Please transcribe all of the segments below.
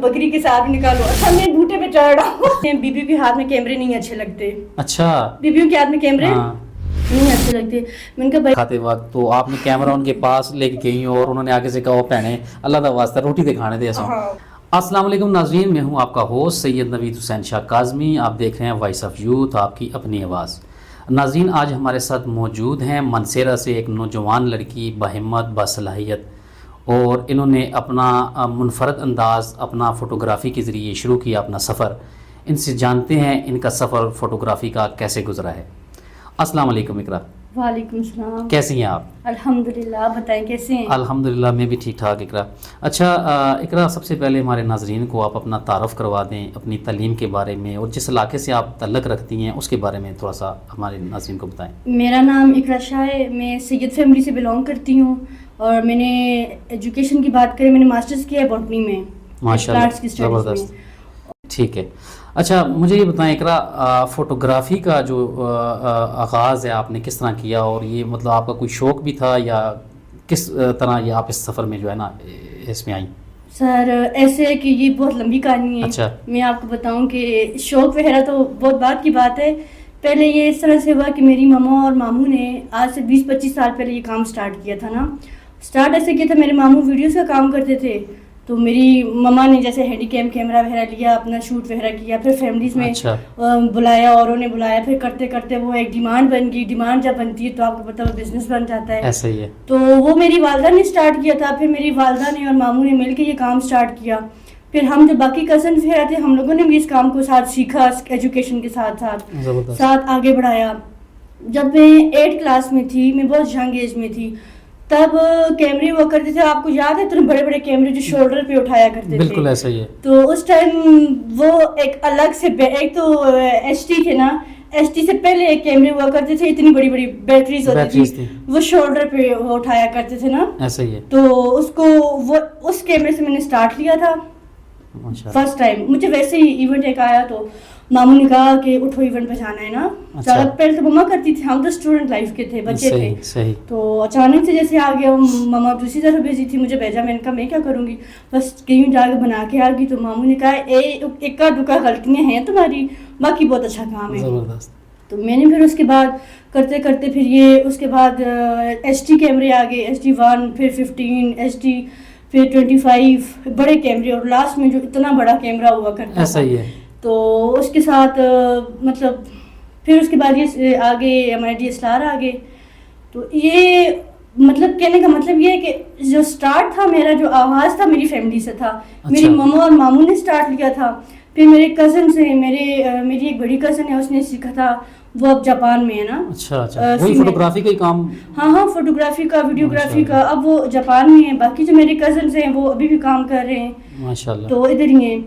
بکری کے ساتھ نکالو. اچھا میں بوٹے پہ چڑھ رہا ہوں. بیبیوں کے ہاتھ میں کیمرے نہیں اچھے لگتے. اچھا بیبیوں کے ہاتھ میں کیمرے نہیں اچھے لگتے. میں نے کہا بھائی کھاتے وقت تو آپ نے کیمرہ ان کے پاس لے کے گئی اور انہوں نے آگے سے کہا پہنے اللہ کا واسطہ روٹی دکھانے دے. السلام علیکم ناظرین, میں ہوں آپ کا ہوسٹ سید نوید حسین شاہ کاظمی. آپ دیکھ رہے ہیں وائس آف یوتھ, آپ کی اپنی آواز. ناظرین آج ہمارے ساتھ موجود ہیں منسیرہ سے ایک نوجوان لڑکی باہمت باصلاحیت, اور انہوں نے اپنا منفرد انداز اپنا فوٹوگرافی کے ذریعے شروع کیا اپنا سفر. ان سے جانتے ہیں ان کا سفر فوٹوگرافی کا کیسے گزرا ہے. السلام علیکم اقرا. وعلیکم السلام. کیسی ہیں آپ؟ الحمدللہ. آپ بتائیں کیسے ہیں؟ الحمدللہ میں بھی ٹھیک ٹھاک اقرا. اچھا اقرا, سب سے پہلے ہمارے ناظرین کو آپ اپنا تعارف کروا دیں اپنی تعلیم کے بارے میں, اور جس علاقے سے آپ تعلق رکھتی ہیں اس کے بارے میں تھوڑا سا ہمارے ناظرین کو بتائیں. میرا نام اقرا شاہ ہے. میں سید فیملی سے بلانگ کرتی ہوں, اور میں نے ایجوکیشن کی بات کریں میں نے ماسٹرز کیا ہے باٹنی میں, پلانٹس کی اسٹڈیز میں. ٹھیک ہے. اچھا مجھے یہ بتائیں اقرا, فوٹوگرافی کا جو آغاز ہے آپ نے کس طرح کیا, اور یہ مطلب آپ کا کوئی شوق بھی تھا یا کس طرح یہ آپ اس سفر میں جو ہے نا اس میں آئیں؟ سر ایسے ہے کہ یہ بہت لمبی کہانی ہے. اچھا. میں آپ کو بتاؤں کہ شوق وغیرہ تو بہت بات کی بات ہے. پہلے یہ اس طرح سے ہوا کہ میری ماما اور ماموں نے آج سے 20-25 سال پہلے یہ کام سٹارٹ کیا تھا نا. سٹارٹ ایسے کیا تھا, میرے ماموں ویڈیوز کا کام کرتے تھے, تو میری مما نے جیسے ہینڈی کیم کیمرہ وغیرہ لیا, اپنا شوٹ وغیرہ کیا, پھر فیملیز میں بلایا, اوروں نے بلایا, پھر کرتے کرتے وہ ایک ڈیمانڈ بن گئی. ڈیمانڈ جب بنتی ہے تو آپ کو پتہ وہ بزنس بن جاتا ہے. ایسا ہی ہے. تو وہ میری والدہ نے سٹارٹ کیا تھا, پھر میری والدہ نے اور ماموں نے مل کے یہ کام سٹارٹ کیا. پھر ہم جو باقی کزنز وغیرہ تھے ہم لوگوں نے بھی اس کام کو ساتھ سیکھا, ایجوکیشن کے ساتھ ساتھ آگے بڑھایا. جب میں 8 کلاس میں تھی, میں بہت ینگ ایج میں تھی, تب کیمرے ہوا کرتے تھے. آپ کو یاد ہے تو بڑے بڑے کیمرے جو شولڈر پہ اٹھایا کرتے تھے؟ بالکل ایسا ہی ہے. تو اس ٹائم وہ ایک الگ سے ایک تو ایچ ٹی تھے نا, ایچ ٹی سے پہلے ایک کیمرے ہوا کرتے تھے, اتنی بڑی بڑی بیٹریز ہوتی تھی, وہ شولڈر پہ اٹھایا کرتے تھے نا. ایسا ہی ہے. تو اس کو وہ اس کیمرے سے میں نے سٹارٹ لیا تھا فرسٹ ٹائم. مجھے ویسے ہی ایونٹ ایک آیا تو ماموں نے کہا کہ اٹھو ایونٹ پہ جانا ہے نا. زیادہ پہلے تو مما کرتی تھی, ہم تو اسٹوڈنٹ لائف کے تھے, بچے تھے. تو اچانک سے جیسے آ گیا, ماما دوسری طرف بھیجی تھی, مجھے بھیجا. میں نے کہا میں کیا کروں گی, بس کہیں جا کے بنا کے آ گئی. تو ماموں نے کہا اکا دکا غلطیاں ہیں تمہاری, باقی بہت اچھا کام ہے. تو میں نے پھر اس کے بعد کرتے کرتے پھر یہ اس کے بعد ایچ ڈی کیمرے آ گئے, ایچ ڈی 1, پھر 15, ایچ ڈی, پھر 25 بڑے کیمرے, اور لاسٹ میں جو اتنا بڑا کیمرہ ہوا کرتا ایسا ہی ہے. تو اس کے ساتھ مطلب پھر اس کے بعد یہ آگے ہمارے ڈی ایس ایل آر آگے. تو یہ مطلب کہنے کا مطلب یہ ہے کہ جو سٹارٹ تھا میرا, جو آغاز تھا میری فیملی سے تھا. میری مما اور ماموں نے سٹارٹ لیا تھا, پھر میرے کزن سے, میری ایک بڑی کزن ہے, اس نے سیکھا تھا, وہ اب جاپان میں ہے نا. اچھا وہی فوٹوگرافی کا ہی کام. ہاں فوٹوگرافی کا, ویڈیوگرافی کا. اب وہ جاپان میں ہیں, باقی جو میرے کزنز ہیں وہ ابھی بھی کام کر رہے ہیں ماشاءاللہ, تو ادھر ہی ہیں.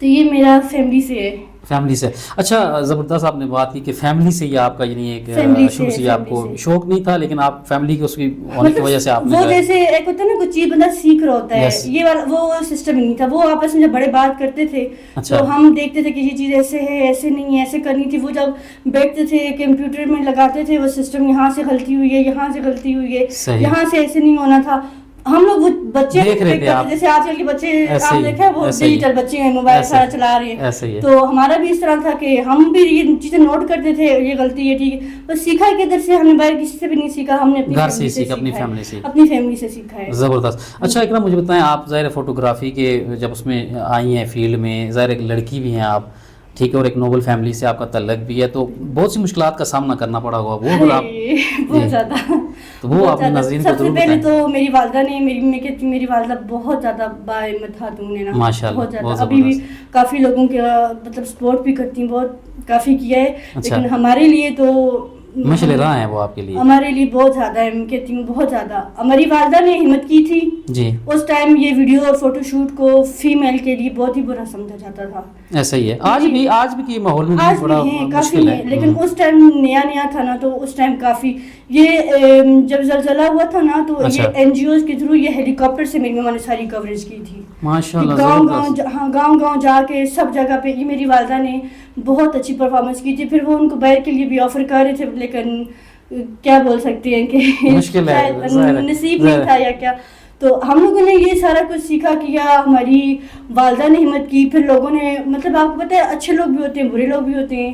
تو یہ میرا فیملی سے ہے. فیملی سے. اچھا زبردست آپ نے بات کی کہ فیملی سے ہی آپ کا یعنی ایک شروع سے آپ کو شوق نہیں تھا, لیکن آپ فیملی کی اس کی ہونے کی وجہ سے آپ نے وہ جیسے ایک ہوتا ہے نا, کچھ چیز بندہ سیکھ رہا ہوتا ہے, یہ والا وہ سسٹم نہیں تھا. وہ آپس میں جب بڑے بات کرتے تھے تو ہم دیکھتے تھے کہ یہ چیز ایسے ہے, ایسے نہیں ہے, ایسے کرنی تھی. وہ جب بیٹھتے تھے کمپیوٹر میں لگاتے تھے وہ سسٹم, یہاں سے غلطی ہوئی ہے, یہاں سے غلطی ہوئی ہے, یہاں سے ایسے نہیں ہونا تھا. ہم لوگ وہ بچے جیسے آج کل کے بچے آپ دیکھا وہ ڈیجیٹل بچے ہیں, موبائل سارا چلا رہے ہیں, تو ہمارا بھی اس طرح تھا کہ ہم بھی یہ چیزیں نوٹ کرتے تھے, یہ غلطی ہے, ٹھیک ہے. بس سیکھا کدھر سے, ہم نے باہر کسی سے بھی نہیں سیکھا, ہم نے اپنی فیملی سے سیکھا ہے. زبردست. اچھا اقرا مجھے بتائیں, آپ ظاہر فوٹوگرافی کے جب اس میں آئی ہیں فیلڈ میں, ظاہر ایک لڑکی بھی ہیں آپ, ٹھیک ہے, اور ایک نوبل فیملی سے آپ کا تعلق بھی ہے, تو بہت سی مشکلات کا سامنا کرنا پڑا ہوگا. وہ بہت زیادہ. تو وہ آپ ناظرین کو سب سے پہلے تو میری والدہ نے, میری والدہ بہت زیادہ باہمت خاتون ہے نا, بہت زیادہ. ابھی بھی کافی لوگوں کے مطلب سپورٹ بھی کرتی ہیں, بہت کافی کیا ہے, لیکن ہمارے لیے تو مشل راہ ہیں وہ آپ کے لیے, ہمارے لیے بہت زیادہ ہے. میں کہتی ہوں بہت زیادہ. ہماری والدہ نے ہمت کی تھی جی. اس ٹائم یہ ویڈیو اور فوٹو شوٹ کو فیمیل کے لیے بہت ہی برا سمجھا جاتا تھا. ایسا ہی ہے آج بھی کی ماحول میں آج بڑا بھی کافی ہے, لیکن اس ٹائم نیا تھا نا, تو اس ٹائم کافی یہ جب زلزلہ ہوا تھا نا, تو یہ این جی اوز کے تھرو یہ ہیلی کاپٹر سے میری ماما نے ساری کوریج کی تھی. گاؤں جا کے سب جگہ پہ یہ میری والدہ نے بہت اچھی پرفارمنس کی تھی. پھر وہ ان کو باہر کے لیے بھی آفر کر رہے تھے, لیکن کیا بول سکتے ہیں کہ نصیب نہیں تھا یا کیا. تو ہم لوگوں نے یہ سارا کچھ سیکھا کیا, ہماری والدہ نے ہمت کی, پھر لوگوں نے مطلب آپ کو پتہ ہے اچھے لوگ بھی ہوتے ہیں برے لوگ بھی ہوتے ہیں,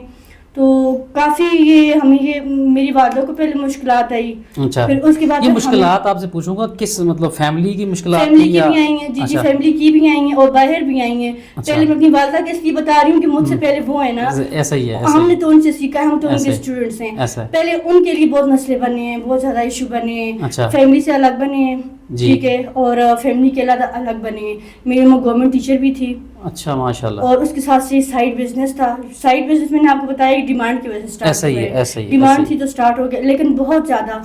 تو کافی یہ ہمیں یہ میری والدہ کو پہلے مشکلات آئی. اچھا, پھر اس کے بعد یہ مشکلات آپ سے پوچھوں گا کس مطلب فیملی کی مشکلات فیملی کی بھی آئی ہیں, جی فیملی کی بھی آئی ہیں اور باہر بھی آئی ہیں. پہلے میں اپنی والدہ کے اس لیے بتا رہی ہوں کہ مجھ سے پہلے وہ ہے نا, ایسا ہی ہے, ہم نے تو ان سے سیکھا, ہم تو ان کے اسٹوڈنٹس ہیں. پہلے ان کے لیے بہت مسئلے بنے ہیں, بہت زیادہ ایشو بنے ہیں, فیملی سے الگ بنے ہیں, ٹھیک ہے, اور فیملی کے الگ بنے ہیں. میری ماں گورنمنٹ ٹیچر بھی تھی. اچھا ماشاء اللہ. اور اس کے ساتھ سے سائڈ بزنس تھا. سائڈ بزنس میں نے آپ کو بتایا ڈیمانڈ کی وجہ سے اسٹارٹ ہوا ہے, ڈیمانڈ تھی تو اسٹارٹ ہو گیا, لیکن بہت زیادہ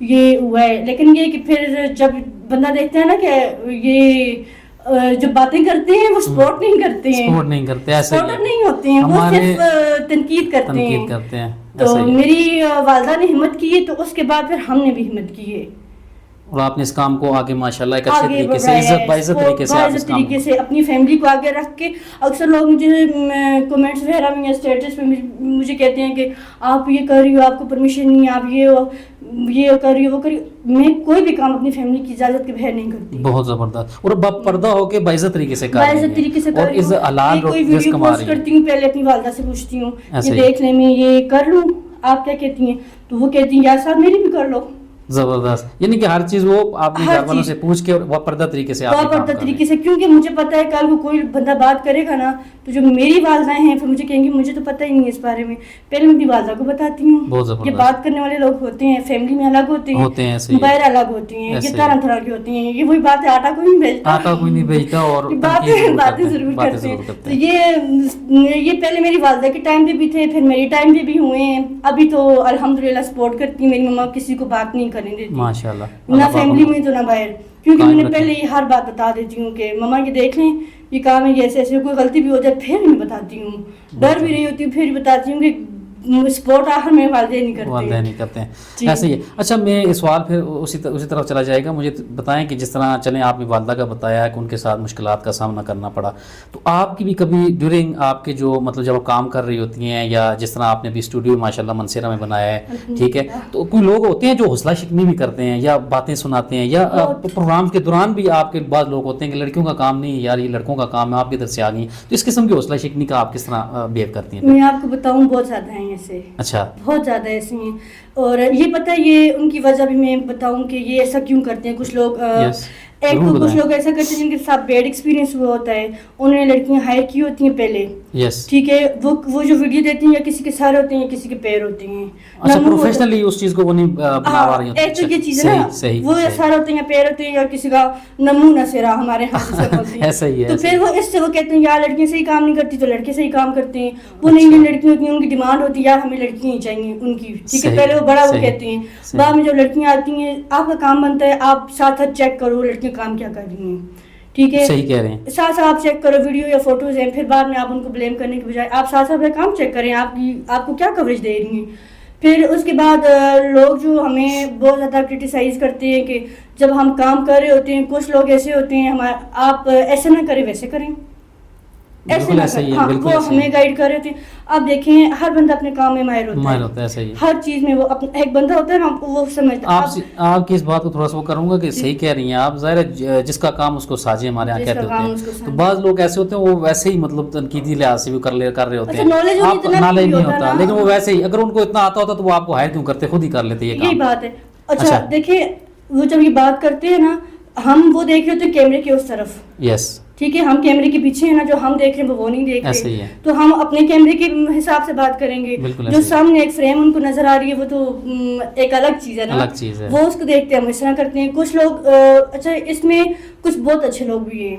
یہ ہوا ہے. لیکن یہ کہ پھر جب بندہ دیکھتا ہے نا کہ یہ جو باتیں کرتے ہیں وہ سپورٹ نہیں کرتے ہیں, سپورٹر نہیں ہوتے ہیں, وہ صرف تنقید کرتے ہیں. تو میری والدہ نے ہمت کی تو اس کے بعد پھر ہم نے بھی ہمت کی ہے, اور آپ نے اس کام کو آگے ماشاءاللہ ایک اچھے طریقے سے عزت طریقے سے اپنی فیملی کو آگے رکھ کے. اکثر لوگ مجھے کمنٹس وغیرہ میں یا اسٹیٹس پہ مجھے کہتے ہیں کہ آپ یہ کر رہی ہو, آپ کو پرمیشن نہیں ہے, آپ یہ کر رہی ہو, وہ کر رہی ہو. میں کوئی بھی کام اپنی فیملی کی اجازت کے بغیر نہیں کرتی. بہت زبردست, اور پردہ ہو کے باعزت طریقے سے کر رہی ہوں, حلال کوئی ویڈیو پوسٹ کرتی ہوں پہلے اپنی والدہ سے پوچھتی ہوں کہ دیکھ لیں میں یہ کر لوں, آپ کیا کہتی ہیں, تو وہ کہتی ہیں یار صاحب میری بھی کر لو. زبردست, یعنی کہ ہر چیز وہ آپ نے گھر والوں سے پوچھ کے اور پردہ طریقے سے کیونکہ مجھے پتا ہے کل کو کوئی بندہ بات کرے گا نا تو جو میری والدہ ہیں پھر مجھے کہیں گی مجھے تو پتہ ہی نہیں ہے اس بارے میں, پہلے میں اپنی والدہ کو بتاتی ہوں. یہ بات کرنے والے لوگ ہوتے ہیں فیملی میں الگ ہوتے ہیں, باہر الگ ہوتے ہیں, یہ طرح طرح کے ہوتے ہیں. یہ وہی بات ہے, آٹا کوئی نہیں بھیجتا اور باتیں ضرور کرتے ہیں. تو یہ پہلے میری والدہ کے ٹائم پہ بھی تھے, پھر میری ٹائم پہ بھی ہوئے ہیں. ابھی تو الحمدللہ سپورٹ کرتی ہیں. میری مما کسی کو بات نہیں کرنے دیتی ماشاءاللہ, نہ فیملی میں تو نہ باہر, کیونکہ میں نے پہلے ہی ہر بات بتا دیتی ہوں کہ مما یہ دیکھ لیں یہ کام ہے, یہ ایسے ایسے, کوئی غلطی بھی ہو جائے پھر میں بتاتی ہوں, ڈر بھی رہی ہوتی ہوں پھر بتاتی ہوں کہ سپورٹ آخر میں والدین نہیں کرتے ہیں. ایسے ہی ہے. اچھا میں اس سوال پھر اسی طرف چلا جائے گا. مجھے بتائیں کہ جس طرح چلیں آپ نے والدہ کا بتایا ہے کہ ان کے ساتھ مشکلات کا سامنا کرنا پڑا, تو آپ کی بھی کبھی ڈیورنگ آپ کے جو مطلب جب آپ کام کر رہی ہوتی ہیں, یا جس طرح آپ نے بھی اسٹوڈیو ماشاءاللہ منصیرہ میں بنایا ہے, ٹھیک ہے, تو کوئی لوگ ہوتے ہیں جو حوصلہ شکنی بھی کرتے ہیں یا باتیں سناتے ہیں, یا پروگرام کے دوران بھی آپ کے بعض لوگ ہوتے ہیں کہ لڑکیوں کا کام نہیں یار, یہ لڑکوں کا کام ہے, آپ کی طرف سے آ گئی, تو اس قسم کی حوصلہ شکنی کا آپ کس طرح بیہیو کرتی ہیں؟ میں آپ کو بتاؤں بہت زیادہ ہیں ایسے. اچھا, بہت زیادہ ایسے ہیں, اور یہ پتہ ہے یہ ان کی وجہ بھی میں بتاؤں کہ یہ ایسا کیوں کرتے ہیں. کچھ لوگ ایک تو کچھ لوگ ایسا کرتے ہیں جن کے ساتھ بیڈ ایکسپیرینس ہوا ہوتا ہے, انہوں نے لڑکیاں ہائر کی ہوتی ہیں پہلے, ٹھیک ہے, وہ جو ویڈیو دیتی ہیں یا کسی کے سر ہوتے ہیں یا کسی کے پیر ہوتے ہیں, اچھا پروفیشنلی اس چیز کو وہ نہیں بنا رہی ہوتی. ایک تو یہ چیز ہے نا, وہ سر ہوتے ہیں یا پیر ہوتے ہیں یا کسی کا نمونہ سرا ہمارے ہاتھ سے بولتے ہیں, تو پھر وہ اس سے وہ کہتے ہیں یار لڑکیاں صحیح کام نہیں کرتی تو لڑکے صحیح کام کرتے ہیں. وہ نہیں لڑکیاں ہوتی ہیں ان کی ڈیمانڈ ہوتی ہے یار ہمیں لڑکیاں ہی چاہیے ان کی, ٹھیک ہے, پہلے وہ بڑا وہ کہتے ہیں. بعد میں جب لڑکیاں آتی ہیں آپ کا کام بنتا ہے آپ ساتھ ساتھ چیک کرو لڑکیاں کام کیا کر رہی ہیں, ٹھیک ہے, صحیح کہہ رہے ہیں, ساتھ ساتھ آپ چیک کرو ویڈیو یا فوٹوز ہیں, پھر بعد میں آپ ان کو بلیم کرنے کے بجائے آپ ساتھ ساتھ کام چیک کریں آپ کو کیا کوریج دے رہی ہیں. پھر اس کے بعد لوگ جو ہمیں بہت زیادہ کرٹیسائز کرتے ہیں کہ جب ہم کام کر رہے ہوتے ہیں, کچھ لوگ ایسے ہوتے ہیں آپ ایسے نہ کریں ویسے کریں, ایسے نہ کریں, ہاں وہ ہمیں گائیڈ کر رہے تھے. اب دیکھیں ہر بندہ اپنے کام میں ماہر ہوتا ہے, ہر چیز میں وہ ایک بندہ ہوتا ہے نا وہ سمجھتا ہے. آپ کی اس بات کو تھوڑا سا وہ کروں گا کہ صحیح کہہ رہی ہیں آپ, ظاہر ہے جس کا کام اس کو ساجے ہمارے یہاں کہتے ہوتے ہیں. تو بعض لوگ ایسے ہوتے ہیں وہ ویسے ہی مطلب تنقیدی لحاظ سے بھی کر رہے ہوتے ہیں, نالج نہیں ہوتا, لیکن وہ ویسے ہی اگر ان کو اتنا آتا ہوتا تو وہ آپ کو ہائر کیوں کرتے, خود ہی کر لیتے یہ کام. یہی بات ہے. اچھا دیکھیں وہ جب یہ بات کرتے ہیں نا ہم وہ دیکھ رہے ہوتے ہیں کیمرے کے اس طرف, یس, ٹھیک ہے, ہم کیمرے کے پیچھے ہیں نا, جو ہم دیکھ رہے ہیں وہ نہیں دیکھ رہے, تو ہم اپنے کیمرے کے حساب سے بات کریں گے. جو سامنے ایک فریم ان کو نظر آ رہی ہے وہ تو ایک الگ چیز ہے نا, وہ اس کو دیکھتے ہیں, ہم اس طرح کرتے ہیں. کچھ لوگ اچھا اس میں کچھ بہت اچھے لوگ بھی ہیں,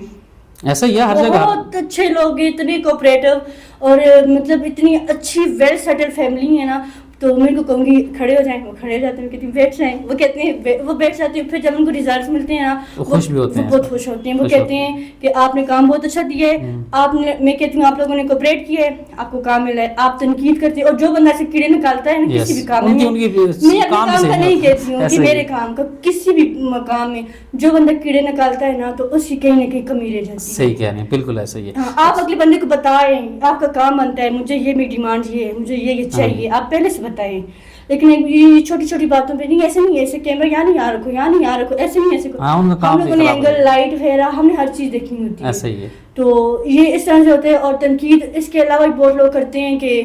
ایسا ہی ہے ہر جگہ, بہت اچھے لوگ ہیں, اتنے کوآپریٹو اور مطلب اتنی اچھی ویل سیٹل فیملی ہے نا. تو میں ان کو کہوں گی کھڑے ہو جائیں, وہ کھڑے ہو جاتے ہیں, کہتی ہیں بیٹھ جائیں, وہ کہتے ہیں وہ بیٹھ جاتے ہیں. پھر جب ان کو ریزلٹس ملتے ہیں نا وہ بہت خوش ہوتے ہیں, وہ کہتے ہیں کہ آپ نے کام بہت اچھا دیا ہے, آپ نے, میں کہتی ہوں آپ لوگوں نے کوآپریٹ کیا ہے, آپ کو کام ملا ہے. آپ تنقید کرتے ہیں, اور جو بندہ سے کیڑے نکالتا ہے نا کسی بھی کام میں, میں اپنے کام کا نہیں کہتی ہوں کہ میرے کام کا, کسی بھی کام میں جو بندہ کیڑے نکالتا ہے نا تو اس کی کہیں نہ کہیں کمی رہ جاتی ہے. صحیح کہہ رہے ہیں, بالکل ایسا ہی ہے. آپ اگلے بندے کو بتائیں آپ کا کام بنتا ہے, مجھے یہ میری ڈیمانڈ یہ ہے, مجھے یہ چاہیے, آپ پہلے سے بتائیں. لیکن یہ چھوٹی چھوٹی باتوں پہ نہیں، ایسے نہیں، ایسے کیمرہ یہاں نہیں یہاں رکھو، یہاں نہیں یہاں رکھو، ایسے نہیں ایسے. ہم لوگوں نے اینگل لائٹ وغیرہ ہم نے ہر چیز دیکھنی ہوتی ہے. ایسا ہی ہے. تو یہ اس طرح سے ہوتا ہے. اور تنقید اس کے علاوہ بہت لوگ کرتے ہیں کہ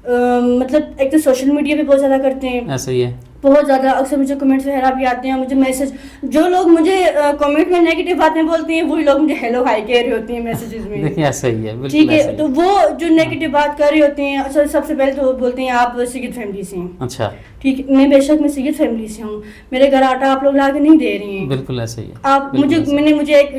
مطلب ایک تو سوشل میڈیا پہ بہت زیادہ کرتے ہیں. ایسا ہی ہے بہت زیادہ. اکثر مجھے کمنٹس وغیرہ بھی آتے ہیں، مجھے میسج، جو لوگ مجھے کمنٹ میں نیگیٹو باتیں بولتے ہیں وہی لوگ مجھے ہیلو ہائی کہہ رہے ہوتے ہیں میسیجز میں. دیکھیں ایسا ہی ہے، ٹھیک ہے. تو وہ جو نیگیٹو بات کر رہے ہوتے ہیں، سب سے پہلے تو وہ بولتے ہیں آپ سید فیملی سے ہیں. اچھا ٹھیک ہے، میں بے شک میں سید فیملی سے ہوں، میرے گھر آٹا آپ لوگ لا کے نہیں دے رہے ہیں. بالکل ایسا ہی ہے. آپ مجھے ایک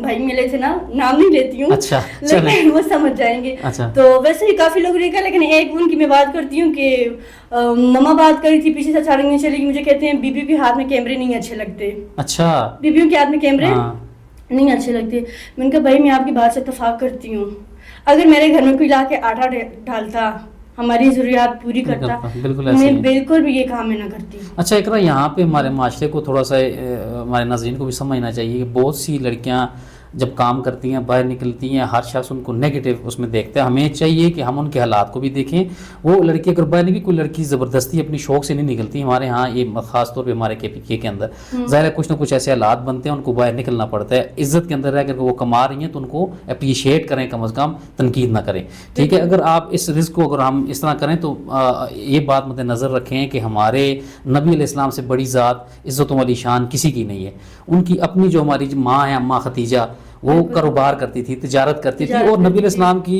بھائی ملے تھے نا، نام نہیں لیتی ہوں. اچھا لیکن وہ سمجھ جائیں گے. تو ویسے ہی کافی لوگ نے کہا، لیکن ایک ان کی میں بات کرتی ہوں کہ مما بات کری تھی پیچھے سے اچانک چلی گئی. مجھے کہتے ہیں بیوی کے ہاتھ میں کیمرے نہیں اچھے لگتے. اچھا، بیویوں کے ہاتھ میں کیمرے نہیں اچھے لگتے. میں نے کہا بھائی میں آپ کی بات سے اتفاق کرتی ہوں. اگر میرے گھر میں کوئی لا کے آٹا ڈالتا، ہماری ضروریات پوری کرتا، میں بالکل بھی یہ کام میں نہ کرتی. اچھا اقرا، یہاں پہ ہمارے معاشرے کو تھوڑا سا ہمارے ناظرین کو بھی سمجھنا چاہیے کہ بہت سی لڑکیاں جب کام کرتی ہیں، باہر نکلتی ہیں، ہر شخص ان کو نیگیٹو اس میں دیکھتا ہے. ہمیں چاہیے کہ ہم ان کے حالات کو بھی دیکھیں. وہ لڑکی اگر باہر نکلی، کوئی لڑکی زبردستی اپنی شوق سے نہیں نکلتی. ہمارے ہاں یہ خاص طور پہ ہمارے KPK کے اندر ظاہر ہے کچھ نہ کچھ ایسے حالات بنتے ہیں، ان کو باہر نکلنا پڑتا ہے. عزت کے اندر رہ کر وہ کما رہی ہیں تو ان کو اپریشیٹ کریں، کم از کم تنقید نہ کریں. ٹھیک ہے. اگر آپ اس رزق کو اگر ہم اس طرح کریں تو یہ بات مد نظر رکھیں کہ ہمارے نبی علیہ السلام سے بڑی ذات، عزتوں والی شان کسی کی نہیں ہے. ان کی اپنی جو ہماری ماں ہے، اماں ختیجہ، وہ کاروبار کرتی تھی، تجارت کرتی تھی. اور نبی علیہ السلام کی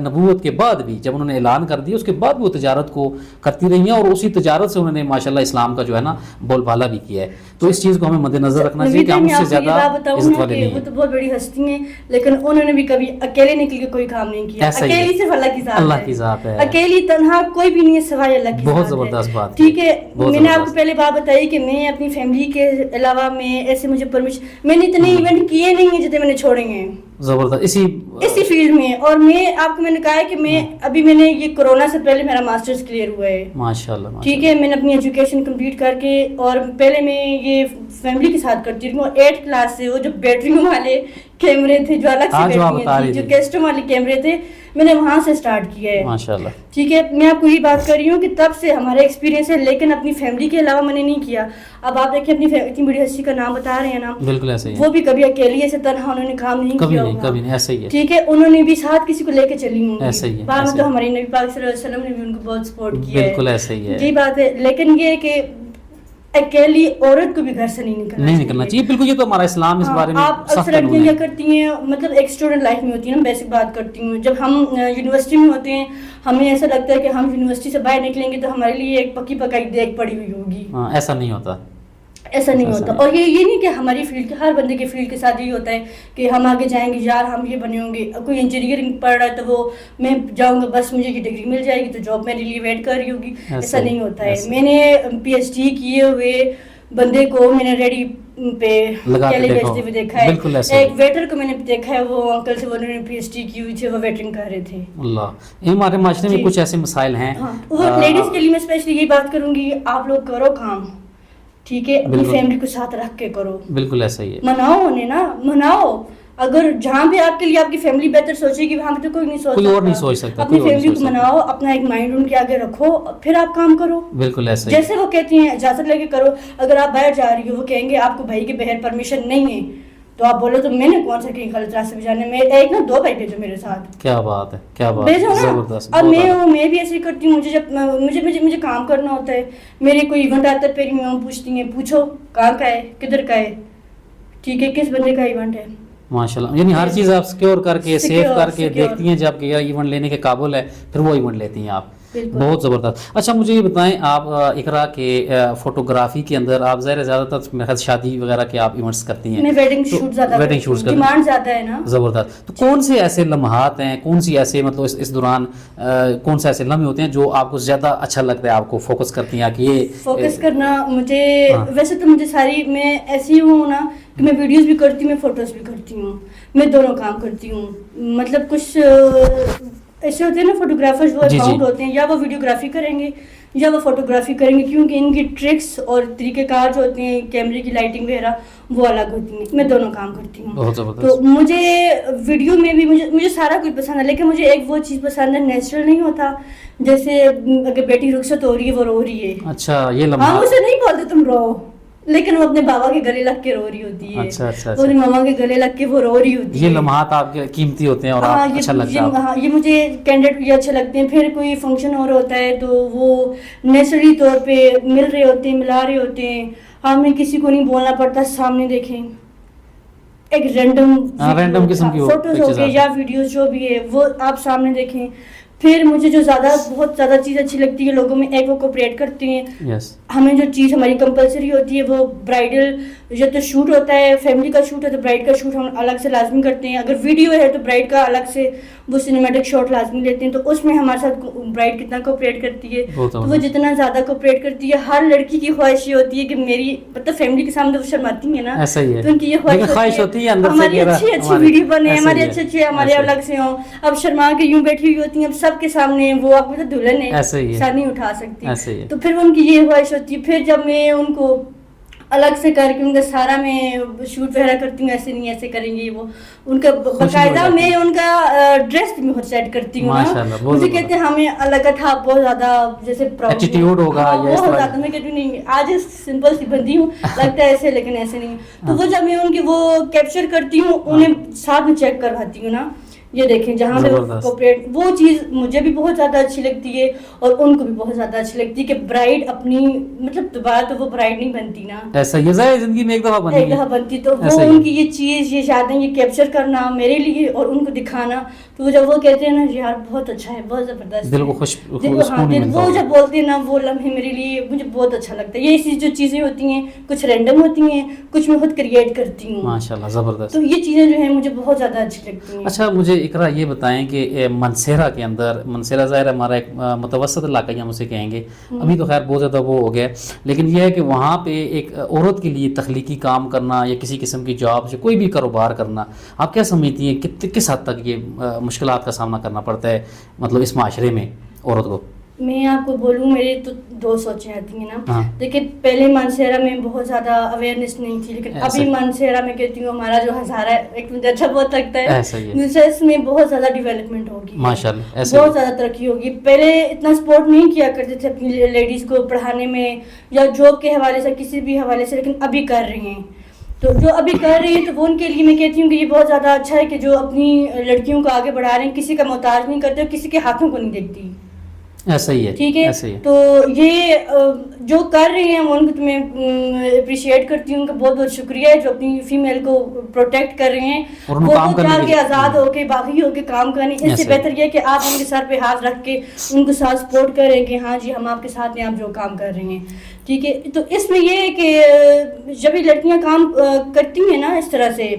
نبوت کے بعد بھی جب انہوں نے اعلان کر دیا، اس کے بعد بھی وہ تجارت کو کرتی رہی ہیں. اور اسی تجارت سے انہوں نے ماشاءاللہ اسلام کا جو ہے نا بول بالا بھی کیا ہے. تو اس چیز کو ہمیں مد نظر رکھنا چاہیے کہ ہم اس سے زیادہ عزت والے نہیں ہیں. وہ تو بہت بڑی ہستی ہیں، لیکن انہوں نے بھی کبھی اکیلے نکل کے کوئی کام نہیں کیا. اکیلی صرف اللہ کی ذات ہے. اکیلی تنہا کوئی بھی نہیں ہے سوائے اللہ کی ذات. بہت زبردست بات. ٹھیک ہے. میں نے آپ کو پہلے بات بتائی کہ میں اپنی فیملی کے علاوہ میں ایسے مجھے پرمیشن، میں نے اتنے ایونٹ کیے نہیں ہیں جتنے میں نے چھوڑے ہیں زبردست اسی فیلڈ میں. اور میں آپ کو میں نے کہا ہے کہ میں نے یہ کورونا سے پہلے میرا ماسٹرز کلیئر ہوا ہے ماشاءاللہ. ٹھیک ہے. میں نے اپنی ایجوکیشن کمپلیٹ کر کے، اور پہلے میں یہ فیملی کے ساتھ کرتی رہی ہوں. 8th کلاس سے وہ جو بیٹریوں والے کیمرے تھے، جو الگ سے بیٹریاں تھی، جو کیسٹم والے کیمرے تھے، میں نے وہاں سے سٹارٹ کیا ہے ماشاءاللہ. ٹھیک ہے. میں آپ کو یہ بات کر رہی ہوں کہ تب سے ہمارا ایکسپیرینس ہے، لیکن اپنی فیملی کے علاوہ میں نے نہیں کیا. اب آپ دیکھیں اپنی اتنی بڑی ہستی کا نام بتا رہے ہیں نا، بالکل ایسے ہی، وہ بھی کبھی اکیلی ایسے تنہا انہوں نے کام نہیں کیا ہوگا. کبھی نہیں. ایسے ہی ہے. ٹھیک ہے. انہوں نے بھی ساتھ کسی کو لے کے چلی ہوں. ایسے ہی ہے. بعد میں تو ہمارے نبی پاک صلی اللہ علیہ وسلم نے بھی ان کو بہت سپورٹ کیا ہے. بالکل ایسے ہی ہے. یہی بات ہے. لیکن یہ کہ اکیلی عورت کو بھی گھر سے نہیں نکلنا چاہیے. بالکل. یہ تو ہمارا اسلام اس بارے میں آپ اکثر لڑکیاں کیا کرتی ہیں، مطلب ایک اسٹوڈنٹ لائف میں ہوتی ہے نا، بیسک بات کرتی ہوں، جب ہم یونیورسٹی میں ہوتے ہیں ہمیں ایسا لگتا ہے کہ ہم یونیورسٹی سے باہر نکلیں گے تو ہمارے لیے ایک پکی پکائی دیگ پڑی ہوئی ہوگی. ایسا نہیں ہوتا. ایسا نہیں ہوتا. اور یہ نہیں کہ ہماری فیلڈ کے ہر بندے کے فیلڈ کے ساتھ یہی ہوتا ہے کہ ہم آگے جائیں گے، یار ہم یہ بنے ہوں گے. کوئی انجینئرنگ پڑھ رہا ہے تو وہ میں جاؤں گا بس مجھے یہ ڈگری مل جائے گی تو جاب میرے لیے ویٹ کر رہی ہوگی. ایسا نہیں ہوتا ہے. میں نے PhD کیے ہوئے بندے کو میں نے ریڈی پہ کیلے بیچتے ہوئے دیکھا ہے. ایک ویٹر کو میں نے دیکھا ہے، وہ انکل سے انہوں نے PhD کی ہوئی تھی، وہ ویٹرنگ کر رہے تھے. اللہ. ہمارے معاشرے میں کچھ ایسے مسائل ہیں. وہ لیڈیز کے لیے میں اسپیشلی یہی بات کروں گی، آپ لوگ کرو کام. ٹھیک ہے. اپنی فیملی کو ساتھ رکھ کے کرو. بالکل ایسا ہی ہے. مناؤ انہیں نا، مناؤ. اگر جہاں پہ آپ کے لیے آپ کی فیملی بہتر سوچے گی وہاں پہ تو کوئی نہیں سوچ سکتا. اپنی فیملی کو مناؤ، اپنا ایک مائنڈ ان کے آگے رکھو، پھر آپ کام کرو. بالکل ایسا جیسے وہ کہتی ہیں اجازت لے کے کرو. اگر آپ باہر جا رہی ہو، وہ کہیں گے آپ کو بھائی کے بغیر پرمیشن نہیں ہے، تو آپ بولو تو میں نے کون سا کہیں غلط راستے پہ جانے. میں ایک نہ 2 بھائی بھیجو میرے ساتھ. کیا بات ہے، کیا بات ہے. زبردست. اب میں بھی ایسے ہی کرتی ہوں. مجھے جب مجھے کام کرنا ہوتا ہے، میرے کوئی ایونٹ آتا ہے، پھر میں پوچھتی ہیں پوچھو کہاں کا ہے، کدھر کا ہے. ٹھیک ہے. کس بندے کا ایونٹ ہے. ماشاءاللہ. یعنی ہر چیز آپ سیکیور کر کے سیف کر کے دیکھتی ہیں. جب کہ ایونٹ لینے کے قابل ہے پھر وہ ایونٹ لیتی ہیں آپ. بہت زبردست. اچھا مجھے یہ بتائیں آپ اقرا کے فوٹوگرافی کے اندر آپ ظاہر زیادہ تر میرے خیال شادی وغیرہ کے آپ ایونٹس کرتی ہیں. ویڈنگ شوٹ ڈیمانڈ زیادہ ہے نا. زبردست. تو کون سے ایسے لمحات ہیں، کون سی ایسے مطلب اس دوران کون سے ایسے لمحے ہوتے ہیں جو آپ کو زیادہ اچھا لگتا ہے، آپ کو فوکس کرتی ہیں کہ یہ فوکس کرنا؟ مجھے ویسے تو مجھے ساری میں ایسی ہوں نا کہ میں ویڈیوز بھی کرتی ہوں، میں فوٹوز بھی کرتی ہوں، میں دونوں کام کرتی ہوں. مطلب کچھ ایسے ہوتے ہیں نا فوٹوگرافرز، وہ اکاؤنٹ ہوتے ہیں، یا وہ ویڈیوگرافی کریں گے یا وہ فوٹوگرافی کریں گے، کیونکہ ان کی ٹرکس اور طریقہ کار جو ہوتے ہیں کیمرے کی لائٹنگ وغیرہ وہ الگ ہوتی ہیں. میں دونوں کام کرتی ہوں. تو مجھے ویڈیو میں بھی مجھے سارا کچھ پسند ہے، لیکن مجھے ایک وہ چیز پسند ہے، نیچرل نہیں ہوتا. جیسے اگر بیٹی رخصت ہو رہی ہے وہ رو رہی ہے، اچھا یہ لمحہ، ہاں مجھے نہیں بولتے تم رو، لیکن وہ اپنے بابا کے گلے لگ کے رو رہی ہوتی ہے، وہ اپنی ماما کے گلے لگ کے وہ رو رہی ہوتی ہے. یہ لمحات آپ کے قیمتی ہوتے ہیں اور آپ اچھا لگتا ہے. ہاں یہ مجھے کینڈیڈ یہ اچھے لگتے ہیں. پھر کوئی فنکشن اور ہوتا ہے تو وہ نیچرلی طور پہ مل رہے ہوتے ہیں، ملا رہے ہوتے ہیں، ہمیں کسی کو نہیں بولنا پڑتا، سامنے دیکھیں ایک رینڈم قسم کی فوٹوز ہو گئے یا ویڈیوز جو بھی ہے وہ آپ سامنے دیکھیں. پھر مجھے جو بہت زیادہ چیز اچھی لگتی ہے لوگوں میں، ایک وہ کوپریٹ کرتے ہیں. ہمیں جو چیز ہماری کمپلسری ہوتی ہے وہ برائڈل جو تو شوٹ ہوتا ہے، فیملی کا شوٹ ہے تو برائڈ کا شوٹ ہم الگ سے لازمی کرتے ہیں. اگر ویڈیو ہے تو برائڈ کا الگ سے وہ سنیمیٹک شاٹ لازمی لیتے ہیں. تو اس میں ہمارے ساتھ برائڈ کتنا کوپریٹ کرتی ہے، تو وہ جتنا زیادہ کوپریٹ کرتی ہے. ہر لڑکی کی خواہش یہ ہوتی ہے کہ میری مطلب فیملی کے سامنے وہ شرماتی ہیں نا، تو ان کی یہ خواہش ہوتی ہے ہماری اچھی اچھی ویڈیو بنے، ہماری اچھے ہمارے الگ سے ہوں. اب شرما کے یوں بیٹھی ہوئی ہوتی ہیں، اب سب کے سامنے وہ آپ کو دلہن ہے سر نہیں اٹھا سکتی. تو پھر ان کی یہ خواہش ہوتی ہے. پھر جب میں ان کو الگ سے کر کے ان کا سارا میں شوٹ وغیرہ کرتی ہوں، ایسے نہیں ایسے کریں گے وہ، ان کا باقاعدہ میں ان کا ڈریس بھی بہت سیٹ کرتی ہوں نا. مجھے کہتے ہیں ہمیں الگ تھا بہت زیادہ جیسے ایٹیٹیوڈ ہوگا، بہت زیادہ. میں کہتی ہوں نہیں آج سمپل سی بندی ہوں، لگتا ہے ایسے لیکن ایسے نہیں. تو وہ جب میں ان کی وہ کیپچر کرتی ہوں انہیں ساتھ میں چیک کرواتی ہوں نا، یہ دیکھیں جہاں پہ کوپریٹ، وہ چیز مجھے بھی بہت زیادہ اچھی لگتی ہے اور ان کو بھی بہت زیادہ اچھی لگتی ہے کہ برائڈ اپنی مطلب دوبارہ تو وہ برائڈ نہیں بنتی نا، ایسا یہ زندگی میں ایک دفعہ بنتی. تو وہ ان کی یہ چیز، یہ شادیں، یہ کیپچر کرنا میرے لیے اور ان کو دکھانا، تو جب وہ کہتے ہیں نا یار بہت اچھا ہے، بہت زبردست، دل کو خوش، وہ جب بولتے ہیں نا وہ لمحے میرے لیے مجھے بہت اچھا لگتا ہے. یہ جو چیزیں ہوتی ہیں کچھ رینڈم ہوتی ہیں، کچھ میں خود کریٹ کرتی ہوں. ماشاءاللہ زبردست. تو یہ چیزیں جو ہیں مجھے بہت زیادہ اچھی لگتی ہیں. اچھا مجھے اقرا یہ بتائیں کہ منسیرہ کے اندر، منسیرہ ظاہر ہمارا ایک متوسط علاقہ ہم اسے کہیں گے، ابھی تو خیر بہت زیادہ وہ ہو گیا، لیکن یہ ہے کہ وہاں پہ ایک عورت کے لیے تخلیقی کام کرنا یا کسی قسم کی جاب یا کوئی بھی کاروبار کرنا، آپ کیا سمجھتی ہیں کس حد تک یہ مشکلات کا سامنا کرنا پڑتا ہے مطلب اس معاشرے میں عورت کو؟ میں آپ کو بولوں میری تو دو سوچیں آتی ہیں نا. دیکھیں پہلے مانسہرہ میں بہت زیادہ اویئرنیس نہیں تھی، لیکن ابھی مانسہرہ میں کہتی ہوں ہمارا جو ہزارہ ایک مجھے اچھا بہت لگتا ہے، اس میں بہت زیادہ ڈیولپمنٹ ہوگی، ماشاءاللہ بہت زیادہ ترقی ہوگی. پہلے اتنا سپورٹ نہیں کیا کرتے تھے اپنی لیڈیز کو پڑھانے میں یا جاب کے حوالے سے کسی بھی حوالے سے، لیکن ابھی کر رہی ہیں. تو جو ابھی کر رہی ہیں تو وہ ان کے لیے میں کہتی ہوں کہ یہ بہت زیادہ اچھا ہے کہ جو اپنی لڑکیوں کو آگے بڑھا رہے ہیں، کسی کا محتاج نہیں کرتے اور کسی کے ہاتھوں کو نہیں دیکھتی. ایسا ہی ہے، ٹھیک ہے. تو یہ جو کر رہی ہیں وہ ان کو تمہیں اپریشیٹ کرتی ہوں کہ بہت بہت شکریہ ہے جو اپنی فیمیل کو پروٹیکٹ کر رہے ہیں، وہ جا کے آزاد ہو کے باغی ہو کے کام کریں. اس سے بہتر یہ کہ آپ ان کے سر پہ ہاتھ رکھ کے ان کو ساتھ سپورٹ کریں کہ ہاں جی ہم آپ کے ساتھ ہیں، آپ جو کام کر رہے ہیں. ٹھیک ہے. تو اس میں یہ ہے کہ جب یہ لڑکیاں کام کرتی ہیں نا اس طرح سے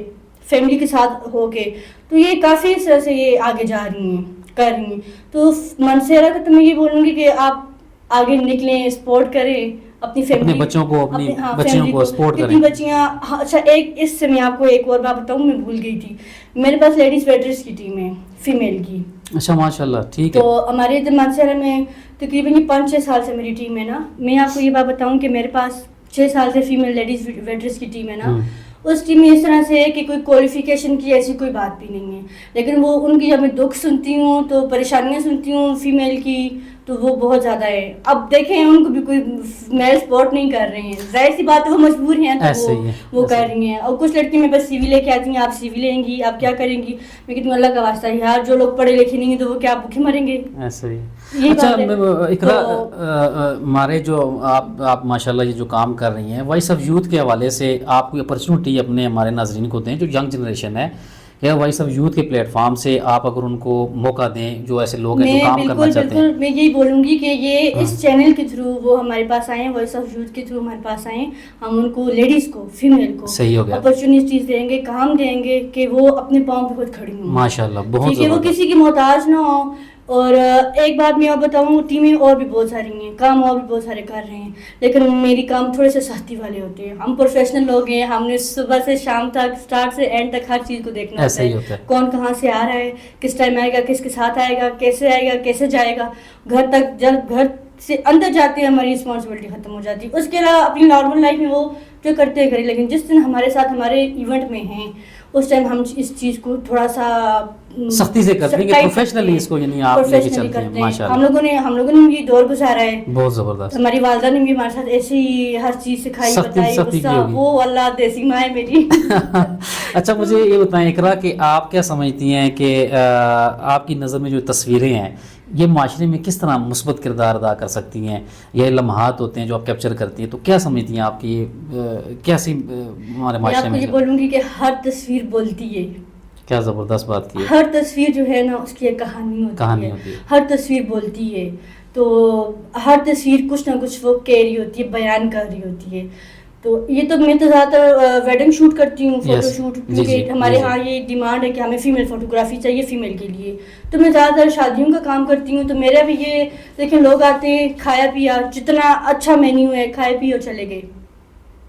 فیملی کے ساتھ ہو کے، تو یہ کافی اس طرح سے یہ آگے جا رہی ہیں، کر رہی ہیں. تو منسیرہ کا تو میں یہ بولوں گی کہ آپ آگے نکلیں، سپورٹ کریں اپنی فیملی، اپنے بچوں کو، اپنی بچیوں کو سپورٹ کریں. کتنی بچیاں. اچھا ایک اس سے میں آپ کو ایک اور بات بتاؤں، میں بھول گئی تھی، میرے پاس لیڈیز ویٹرس کی ٹیم ہے فیمیل کی. اچھا ماشاءاللہ ٹھیک ہے. تو ہمارے ادھر مانسہرہ میں تقریباً یہ 5-6 سال سے میری ٹیم ہے نا. میں آپ کو یہ بات بتاؤں کہ میرے پاس 6 سال سے فیمیل لیڈیز ویٹرس کی ٹیم ہے نا. اس ٹیم میں اس طرح سے ہے کہ کوئی کوالیفیکیشن کی ایسی کوئی بات بھی نہیں ہے، لیکن وہ ان کی جب میں دکھ سنتی ہوں تو پریشانیاں سنتی ہوں فیمیل کی تو وہ بہت زیادہ ہے. اب دیکھیں ان کو بھی کوئی میل سپورٹ نہیں کر رہے ہیں، ظاہر سی بات ہے وہ مجبور ہیں تو وہ کر رہی ہیں. اور کچھ لڑکی میرے پاس سی وی لے کے آتی ہیں، آپ سی وی لیں گی، آپ کیا کریں گی؟ میں کہتی ہوں اللہ کا واسطہ یار جو لوگ پڑھے لکھے نہیں ہیں تو وہ کیا بھوکے مریں گے. ایسا ہی. اچھا اقرا ہمارے جو آپ ماشاءاللہ یہ جو کام کر رہی ہیں وائس آف یوتھ کے حوالے سے آپ کوئی اپرچونٹی اپنے ہمارے ناظرین کو دیں جو ینگ جنریشن ہے، یا وائس آف یوتھ کے پلیٹ فارم سے آپ اگر ان کو موقع دیں جو ایسے لوگ ہیں جو کام کرنا چاہتے ہیں؟ میں یہی بولوں گی کہ یہ اس چینل کے تھرو وہ ہمارے پاس آئیں، وائس آف یوتھ کے تھرو ہمارے پاس آئیں، ہم ان کو لیڈیز کو فیمیل کو اپرچونیٹیز دیں گے، کام دیں گے کہ وہ اپنے پاؤں پہ خود کھڑی ہوں. ماشاءاللہ بہت ٹھیک ہے. وہ کسی کی محتاج نہ ہو اور ایک بات میں اور بتاؤں، ٹیمیں اور بھی بہت ساری ہیں، کام اور بھی بہت سارے کر رہے ہیں، لیکن میری کام تھوڑے سے سختی والے ہوتے ہیں. ہم پروفیشنل لوگ ہیں، ہم نے صبح سے شام تک، اسٹارٹ سے اینڈ تک ہر چیز کو دیکھنا ایسا ہی ہوتا ہے. کون کہاں سے آ رہا ہے، کس ٹائم آئے گا، کس کے ساتھ آئے گا، کیسے جائے گا گھر تک. جب گھر سے اندر جاتے ہیں ہماری رسپانسبلٹی ختم ہو جاتی ہے. اس کے علاوہ اپنی نارمل لائف میں وہ جو کرتے ہیں کریں، لیکن جس دن ہمارے ساتھ ہمارے ایونٹ میں ہیں اس ٹائم ہم اس چیز کو تھوڑا سا سختی سے کرتے ہیں کہ پروفیشنلی اس کو یعنی آپ لے کے چلتے ہیں. ماشاءاللہ ہم لوگوں نے بھی دور گزارا ہے بہت زبردست. ہماری والدہ نے بھی ہمارے ساتھ ایسے ہی ہر چیز سکھائی بتائی. سختی وہ اللہ دیسی ماں ہے میری. اچھا مجھے یہ بتائیں اقرا کہ آپ کیا سمجھتی ہیں کہ آپ کی نظر میں جو تصویریں ہیں یہ معاشرے میں کس طرح مثبت کردار ادا کر سکتی ہیں؟ یہ لمحات ہوتے ہیں جو آپ کیپچر کرتی ہیں، تو کیا سمجھتی ہیں آپ کی کیسی ہمارے معاشرے میں؟ میں یہ بولوں گی کہ ہر تصویر بولتی ہے. کیا زبردست بات کی ہے. ہر تصویر جو ہے نا اس کی ایک کہانی ہوتی ہے. ہر تصویر بولتی ہے، تو ہر تصویر کچھ نہ کچھ وہ کہہ رہی ہوتی ہے، بیان کر رہی ہوتی ہے. تو یہ تو میں تو زیادہ تر ویڈنگ شوٹ کرتی ہوں، فوٹو شوٹ، کیونکہ ہمارے ہاں یہ ڈیمانڈ ہے کہ ہمیں فیمیل فوٹوگرافی چاہیے فیمیل کے لیے. تو میں زیادہ تر شادیوں کا کام کرتی ہوں. تو میرا بھی یہ دیکھیں، لوگ آتے ہیں، کھایا پیا، جتنا اچھا مینیو ہے کھائے پیو چلے گئے،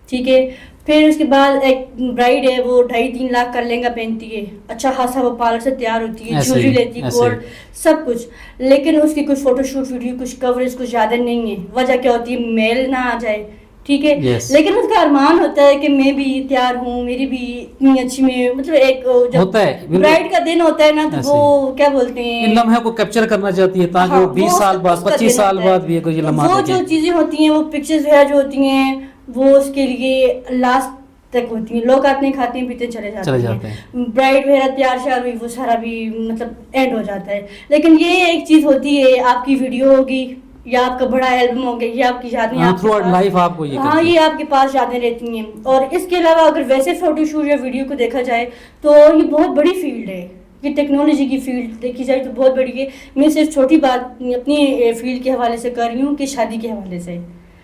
ٹھیک ہے. پھر اس کے بعد ایک برائڈ ہے، وہ 2.5-3 لاکھ کا لہنگا پہنتی ہے، اچھا خاصا وہ پارلر سے تیار ہوتی ہے، جیولری لیتی ہے، گولڈ سب کچھ، لیکن اس کی کچھ فوٹو شوٹ ویڈیو کچھ کوریج کچھ زیادہ نہیں ہے. وجہ کیا ہوتی ہے؟ میل نہ آ جائے، ٹھیک ہے. لیکن اس کا ارمان ہوتا ہے کہ میں بھی تیار ہوں، میری بھی اتنی اچھی، میں مطلب ایک جب برائڈ کا دن ہوتا ہے نا تو وہ کیا بولتے ہیں لمحے کو کیپچر کرنا چاہتی ہے تاکہ وہ 20 سال بعد 25 سال بعد بھی یہ لمحہ وہ جو چیزیں ہوتی ہیں، وہ پکچرز وغیرہ جو ہوتی ہیں وہ اس کے لیے لاسٹ تک ہوتی ہیں. لوگ آتے ہیں، کھاتے ہیں، پیتے چلے جاتے ہیں. برائڈ وغیرہ تیار شیار ہوئی، وہ سارا بھی مطلب اینڈ ہو جاتا ہے. لیکن یہ ایک چیز ہوتی ہے، آپ کی ویڈیو ہوگی یا آپ کا بڑا البم ہو گیا، یہ آپ کی یادیں، ہاں یہ آپ کے پاس یادیں رہتی ہیں. اور اس کے علاوہ اگر ویسے فوٹو شوٹ یا ویڈیو کو دیکھا جائے تو یہ بہت بڑی فیلڈ ہے. یہ ٹیکنالوجی کی فیلڈ دیکھی جائے تو بہت بڑی ہے. میں صرف چھوٹی بات اپنی فیلڈ کے حوالے سے کر رہی ہوں کہ شادی کے حوالے سے.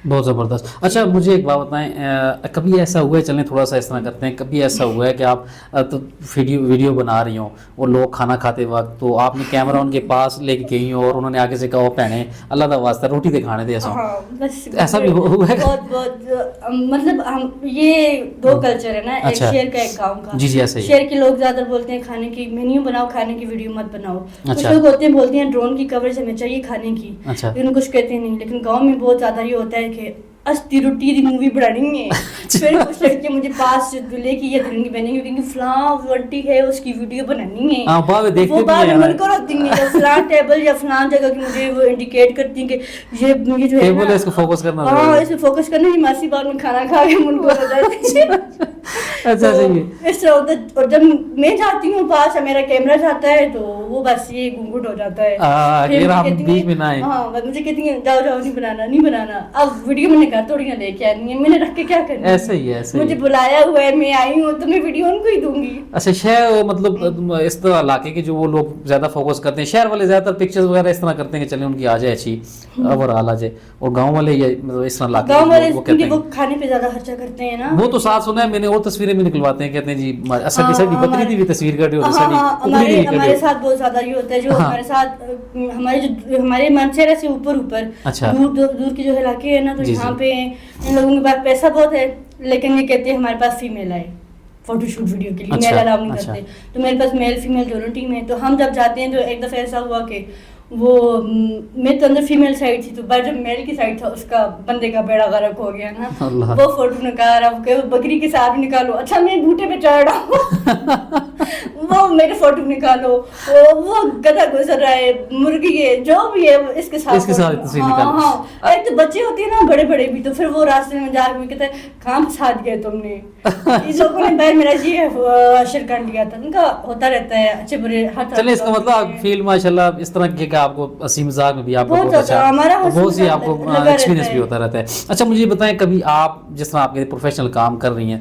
بہت زبردست. اچھا مجھے ایک بات بتائیں، کبھی ایسا ہوا ہے، چلیں تھوڑا سا اس طرح کرتے ہیں، کبھی ایسا ہوا ہے کہ آپ تو ویڈیو بنا رہی ہوں اور لوگ کھانا کھاتے وقت تو آپ نے کیمرہ ان کے پاس لے کے گئی ہوں اور انہوں نے آگے سے کہا وہ بہنیں اللہ کا واسطہ روٹی دے کھانے دے، ایسا بھی ہوا ہے؟ بہت مطلب ہم یہ دو کلچر ہے نا، ایک شہر کا ایک گاؤں کا. جی ایسا ہی. شہر کے لوگ زیادہ بولتے ہیں کھانے کی مینیو بناؤ، کھانے کی ویڈیو مت بناؤ. کچھ لوگ ہوتے ہیں بولتے ہیں ڈرون کی کوریج ہمیں چاہیے کھانے کی، لیکن کچھ کہتے نہیں. لیکن گاؤں میں بہت زیادہ یہ ہوتا ہے کہ استی روٹی دی مووی بنانی ہے. پھر کچھ لڑکیاں مجھے پاس دلہے کی یا دلہن کی بہنیں کی کہیں فلاں ونٹی ہے اس کی ویڈیو بنانی ہے، وہ بعد من کر ہوتی ہیں فلاں ٹیبل یا فلاں جگہ کی مجھے وہ انڈیکیٹ کرتی ہیں کہ یہ جو ہے نا اس کو فوکس کرنا، ہاں اس پہ فوکس کرنا ہے. ماسی بعد میں کھانا کھا کے من کو ہو جاتی ہے. اچھا اس طرح ہوتا ہے. اور جب میں جاتی ہوں پاس یا میرا کیمرہ جاتا ہے تو وہ بس یہ گنگٹ ہو جاتا ہے. ہاں مجھے کہتی ہیں جاؤ نہیں بنانا. اب ویڈیو میں نے گھر تھوڑی نہ لے کے آنی ہے، میں نے رکھ کے کیا کرنا ہے. ایسے ہی مجھے بلایا ہوا ہے، میں آئی ہوں تو میں ویڈیو ان کو ہی دوں گی. اچھا شہر مطلب اس طرح علاقے کے جو وہ لوگ زیادہ فوکس کرتے ہیں، شہر والے زیادہ تر پکچرز وغیرہ اس طرح کرتے ہیں کہ چلیں ان کی آ جائے اچھی اوورآل آ جائے، اور گاؤں والے مطلب اس طرح علاقے گاؤں والے وہ کھانے پہ زیادہ خرچہ کرتے ہیں نا. وہ تو ساتھ سنا ہے میں نے، اور تصویریں بھی نکلواتے ہیں، کہتے ہیں جی اصل بکری دی بھی تصویر کر رہی ہوتی ہے. ہمارے ساتھ بہت زیادہ یہ ہوتا ہے، جو ہمارے ساتھ ہمارے مانسہرہ سے اوپر دور کے جو علاقے ہیں نا، تو یہاں پہ ان لوگوں کے پاس پیسہ بہت ہے، لیکن یہ کہتے ہیں ہمارے پاس فیمیل آئے فوٹو شوٹ ویڈیو کے لیے، میل الاؤ نہیں کرتے. تو میرے پاس میل فیمیل دونوں ٹیم ہے. تو ہم جب جاتے ہیں تو ایک دفعہ ایسا ہوا کہ وہ میں تو اندر فیمیل سائڈ تھی، تو بعد جب میل کی سائڈ تھا اس کا بندے کا بیڑا غرق ہو گیا نا. وہ فوٹو نکال رہا کہ بکری کے ساتھ نکالو، اچھا میں بوٹے پہ چڑھ رہا ہوں وہ میرے فوٹو نکالو، وہ گدھا گزر رہا ہے، مرغی ہے، جو بھی ہے اس کے ساتھ تصویر نکالو. ہاں ایک تو بچے ہوتے ہیں نا بڑے بڑے بھی، تو پھر وہ راستے میں جا کے کہتے ہیں کہاں پھنسا دیا تم نے. اس لوگوں نے بہر میرا یہ اشر کر لیا تھا. ان کا ہوتا رہتا ہے اچھے برے ہر طرح. چلے اس کا مطلب فیل ماشاءاللہ اس طرح کے آپ کو ہنسی مذاق میں بھی آپ کو بہت اچھا بہت سی آپ کو ایکسپیرینس بھی ہوتا رہتا ہے. اچھا مجھے بتائیں کبھی آپ جس طرح آپ کے پروفیشنل کام کر رہی ہیں